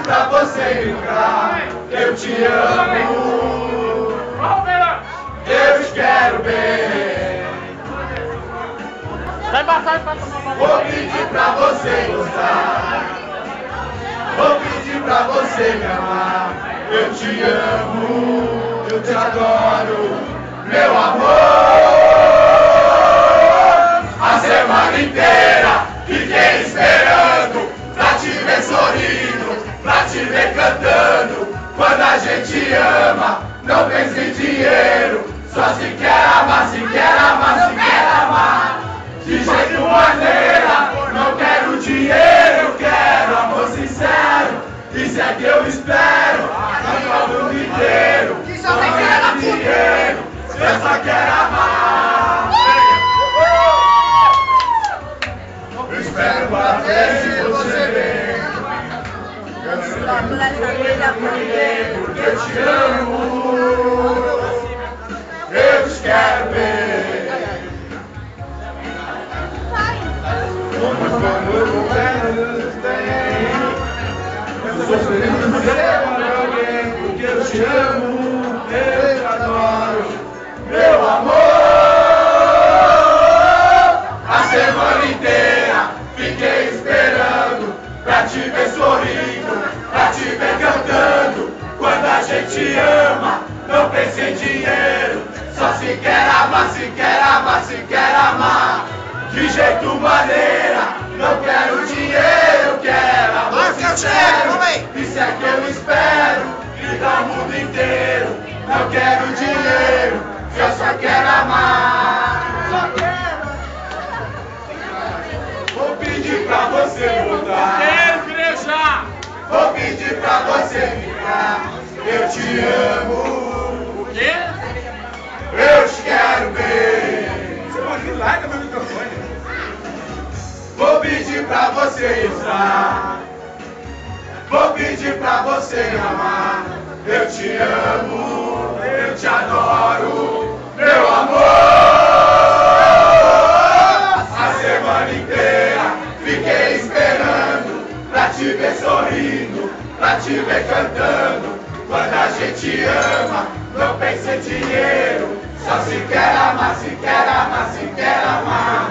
pra você brincar. Eu te amo, eu te quero bem. Vou pedir pra você gostar, vou pedir pra você me amar. Eu te amo, eu te adoro, meu amor. A semana inteira fiquei esperando pra te ver sorrindo, pra te ver cantando. Quando a gente ama, não pensa em dinheiro, só se quer amar, se quer amar, se quer amar. De jeito maneira, não quero dinheiro, eu quero amor sincero. Isso é que eu espero, no mundo inteiro. Não quero dinheiro, eu só quero amar. Eu espero pra ver se você vem. Porque eu te amo, eu te quero bem. Como eu governo tem, eu sou feliz de ser para alguém. Porque eu te amo, eu te adoro, meu amor. A semana inteira fiquei esperando pra te ver sorrindo, pra te ver cantando. Quando a gente ama, não pensa em dinheiro, só se quer amar, se quer amar, se quer amar. De jeito maneira, não quero dinheiro, quero amor sincero. Isso é que eu espero, gritar o mundo inteiro. Não quero dinheiro, eu só quero amar. Vou pedir pra você voltar, vou pedir pra você ficar. Eu te amo, O quê? eu te quero bem. Você pode larga meu microfone. Vou pedir pra você estar, vou pedir pra você me amar. Eu te amo, eu te adoro, meu amor. A semana inteira fiquei esperando pra te ver sorrindo, pra te ver cantando. Quando a gente ama, não pensa em dinheiro, só se quer amar, se quer amar, se quer amar.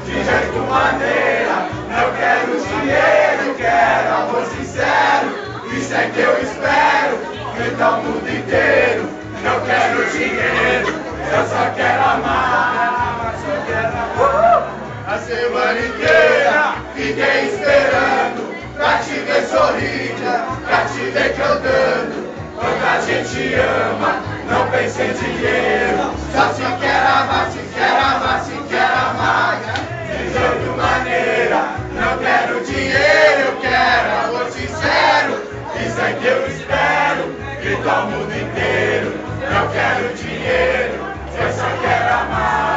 De jeito maneira, não quero dinheiro, quero amor sincero. Isso é que eu espero, gritar o mundo inteiro. Não quero dinheiro, eu só quero amar, só quero amar. A semana inteira fiquei esperando pra te ver sorrindo, pra te ver cantando. Quando a gente ama, não pensa em dinheiro, só se quer amar, se quer amar, se quer amar. De jeito maneira, não quero dinheiro, eu quero amor sincero. Isso é que eu espero, gritar o mundo inteiro. Não quero dinheiro, eu só quero amar.